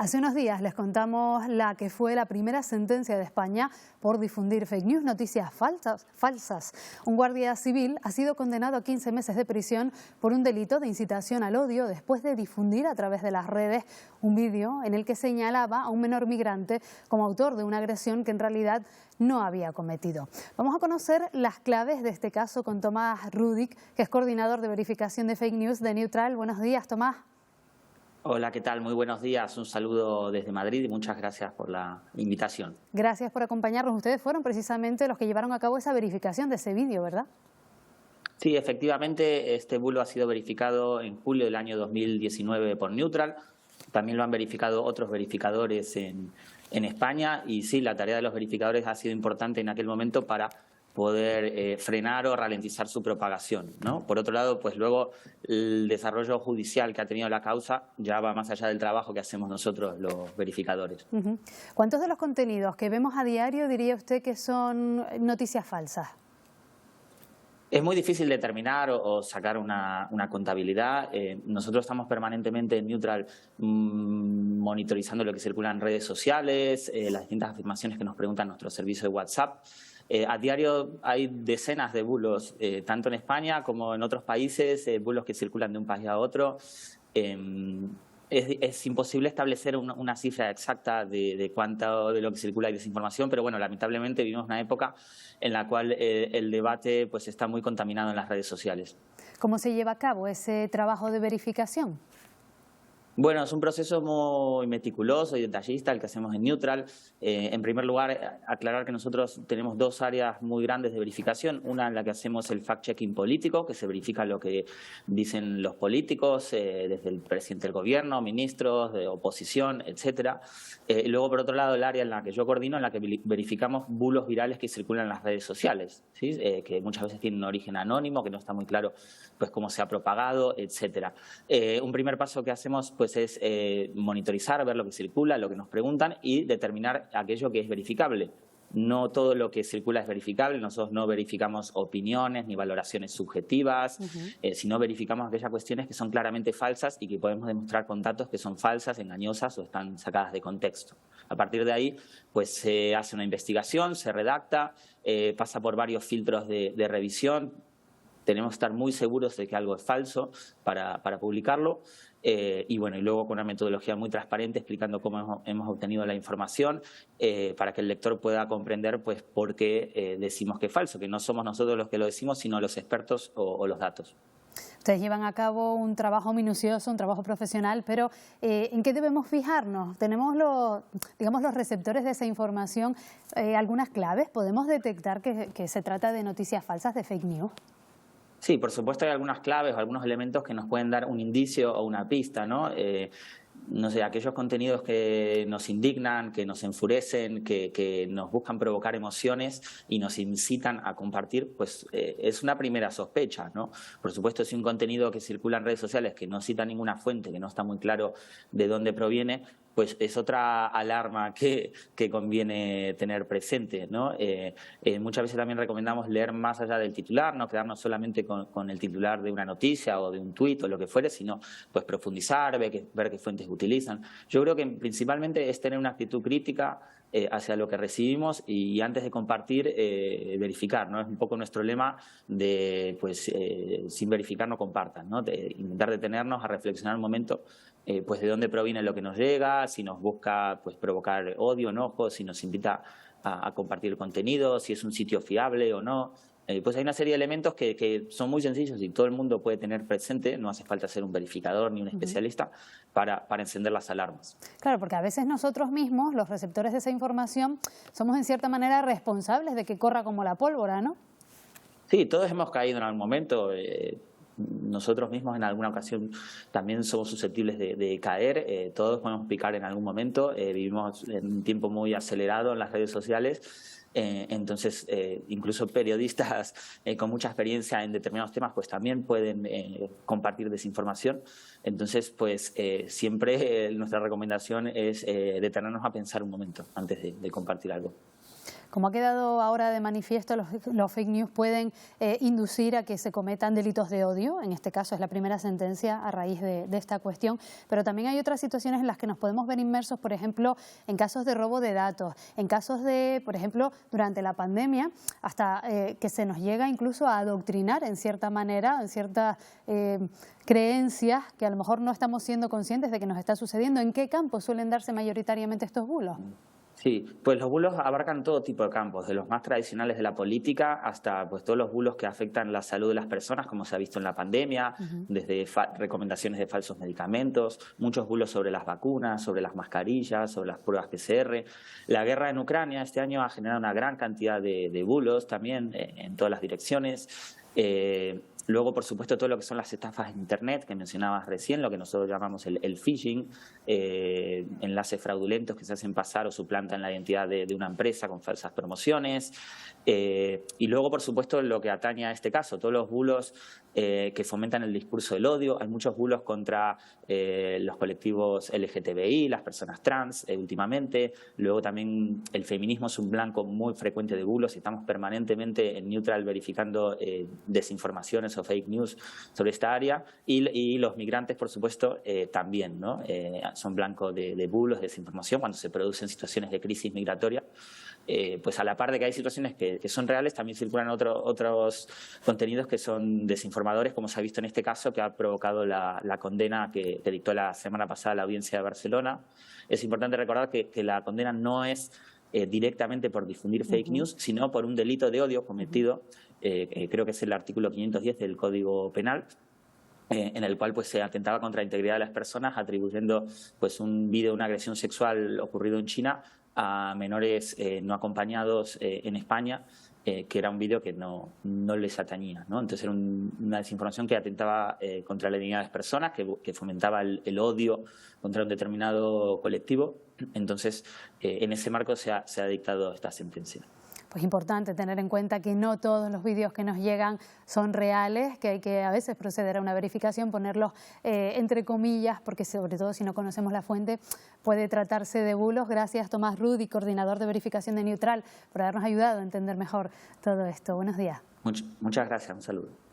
Hace unos días les contamos la que fue la primera sentencia de España por difundir fake news, noticias falsas. Un guardia civil ha sido condenado a 15 meses de prisión por un delito de incitación al odio después de difundir a través de las redes un vídeo en el que señalaba a un menor migrante como autor de una agresión que en realidad no había cometido. Vamos a conocer las claves de este caso con Tomás Rudick, que es coordinador de verificación de fake news de Neutral. Buenos días, Tomás. Hola, ¿qué tal? Muy buenos días. Un saludo desde Madrid y muchas gracias por la invitación. Gracias por acompañarnos. Ustedes fueron precisamente los que llevaron a cabo esa verificación de ese vídeo, ¿verdad? Sí, efectivamente, este bulo ha sido verificado en julio del año 2019 por Neutral. También lo han verificado otros verificadores en España y sí, la tarea de los verificadores ha sido importante en aquel momento para poder frenar o ralentizar su propagación, ¿no? Por otro lado, pues luego el desarrollo judicial que ha tenido la causa ya va más allá del trabajo que hacemos nosotros los verificadores. ¿Cuántos de los contenidos que vemos a diario diría usted que son noticias falsas? Es muy difícil determinar o sacar una contabilidad. Nosotros estamos permanentemente en Neutral monitorizando lo que circula en redes sociales, las distintas afirmaciones que nos preguntan nuestro servicio de WhatsApp. A diario hay decenas de bulos, tanto en España como en otros países, bulos que circulan de un país a otro. Es imposible establecer una cifra exacta de cuánto de lo que circula hay desinformación, pero bueno, lamentablemente vivimos una época en la cual el debate pues está muy contaminado en las redes sociales. ¿Cómo se lleva a cabo ese trabajo de verificación? Bueno, es un proceso muy meticuloso y detallista el que hacemos en Neutral. En primer lugar, aclarar que nosotros tenemos dos áreas muy grandes de verificación. Una en la que hacemos el fact-checking político, que se verifica lo que dicen los políticos, desde el presidente del gobierno, ministros, de oposición, etcétera. Y luego, por otro lado, el área en la que yo coordino, en la que verificamos bulos virales que circulan en las redes sociales, ¿sí? Que muchas veces tienen un origen anónimo, que no está muy claro pues cómo se ha propagado, etcétera. Un primer paso que hacemos pues es monitorizar, ver lo que circula, lo que nos preguntan y determinar aquello que es verificable. No todo lo que circula es verificable, nosotros no verificamos opiniones ni valoraciones subjetivas, sino verificamos aquellas cuestiones que son claramente falsas y que podemos demostrar con datos que son falsas, engañosas o están sacadas de contexto. A partir de ahí, pues se hace una investigación, se redacta, pasa por varios filtros de revisión. Tenemos que estar muy seguros de que algo es falso para publicarlo. Y bueno, y luego con una metodología muy transparente explicando cómo hemos obtenido la información para que el lector pueda comprender pues por qué decimos que es falso, que no somos nosotros los que lo decimos, sino los expertos o los datos. Ustedes llevan a cabo un trabajo minucioso, un trabajo profesional, pero ¿en qué debemos fijarnos? ¿Tenemos digamos, los receptores de esa información algunas claves? ¿Podemos detectar que se trata de noticias falsas, de fake news? Sí, por supuesto hay algunas claves o algunos elementos que nos pueden dar un indicio o una pista, ¿no? No sé, aquellos contenidos que nos indignan, que nos enfurecen, que nos buscan provocar emociones y nos incitan a compartir, pues es una primera sospecha, ¿no? Por supuesto, si un contenido que circula en redes sociales que no cita ninguna fuente, que no está muy claro de dónde proviene, pues es otra alarma que conviene tener presente, ¿no? Muchas veces también recomendamos leer más allá del titular, no quedarnos solamente con el titular de una noticia o de un tuit o lo que fuere, sino pues profundizar, ver qué fuentes utilizan. Yo creo que principalmente es tener una actitud crítica hacia lo que recibimos y antes de compartir, verificar, ¿no? Es un poco nuestro lema de, pues, sin verificar no compartan, ¿no? De intentar detenernos a reflexionar un momento, pues, de dónde proviene lo que nos llega, si nos busca, pues, provocar odio, enojo, si nos invita a compartir el contenido, si es un sitio fiable o no. Pues hay una serie de elementos que son muy sencillos y todo el mundo puede tener presente, no hace falta ser un verificador ni un especialista para encender las alarmas. Claro, porque a veces nosotros mismos, los receptores de esa información, somos en cierta manera responsables de que corra como la pólvora, ¿no? Sí, todos hemos caído en algún momento. Nosotros mismos en alguna ocasión también somos susceptibles de caer, todos podemos picar en algún momento, vivimos en un tiempo muy acelerado en las redes sociales. Entonces, incluso periodistas con mucha experiencia en determinados temas pues también pueden compartir desinformación. Entonces, pues siempre nuestra recomendación es detenernos a pensar un momento antes de compartir algo. Como ha quedado ahora de manifiesto, los fake news pueden inducir a que se cometan delitos de odio. En este caso es la primera sentencia a raíz de esta cuestión, pero también hay otras situaciones en las que nos podemos ver inmersos, por ejemplo, en casos de robo de datos, en casos de, por ejemplo, durante la pandemia, hasta que se nos llega incluso a adoctrinar en cierta manera, en ciertas creencias que a lo mejor no estamos siendo conscientes de que nos está sucediendo. ¿En qué campos suelen darse mayoritariamente estos bulos? Sí, pues los bulos abarcan todo tipo de campos, de los más tradicionales de la política hasta pues todos los bulos que afectan la salud de las personas, como se ha visto en la pandemia, desde recomendaciones de falsos medicamentos, muchos bulos sobre las vacunas, sobre las mascarillas, sobre las pruebas PCR. La guerra en Ucrania este año ha generado una gran cantidad de bulos también en todas las direcciones. Luego, por supuesto, todo lo que son las estafas en Internet, que mencionabas recién, lo que nosotros llamamos el phishing, enlaces fraudulentos que se hacen pasar o suplantan la identidad de una empresa con falsas promociones. Y luego, por supuesto, lo que atañe a este caso, todos los bulos que fomentan el discurso del odio. Hay muchos bulos contra los colectivos LGTBI, las personas trans últimamente. Luego también el feminismo es un blanco muy frecuente de bulos y estamos permanentemente en Neutral verificando desinformaciones o fake news sobre esta área. Y los migrantes, por supuesto, también, ¿no? Son blanco de bulos, desinformación cuando se producen situaciones de crisis migratoria. Pues a la par de que hay situaciones que son reales, también circulan otros contenidos que son desinformadores, como se ha visto en este caso, que ha provocado la condena que dictó la semana pasada la Audiencia de Barcelona. Es importante recordar que la condena no es directamente por difundir fake news, sino por un delito de odio cometido, creo que es el artículo 510 del Código Penal, en el cual pues se atentaba contra la integridad de las personas, atribuyendo pues un vídeo de una agresión sexual ocurrido en China a menores no acompañados en España, que era un vídeo que no les atañía, ¿no? Entonces era una desinformación que atentaba contra la dignidad de las personas, que fomentaba el odio contra un determinado colectivo. Entonces, en ese marco se ha dictado esta sentencia. Pues importante tener en cuenta que no todos los vídeos que nos llegan son reales, que hay que a veces proceder a una verificación, ponerlos entre comillas, porque sobre todo si no conocemos la fuente puede tratarse de bulos. Gracias Tomás Rudi, coordinador de verificación de Neutral, por habernos ayudado a entender mejor todo esto. Buenos días. Muchas gracias, un saludo.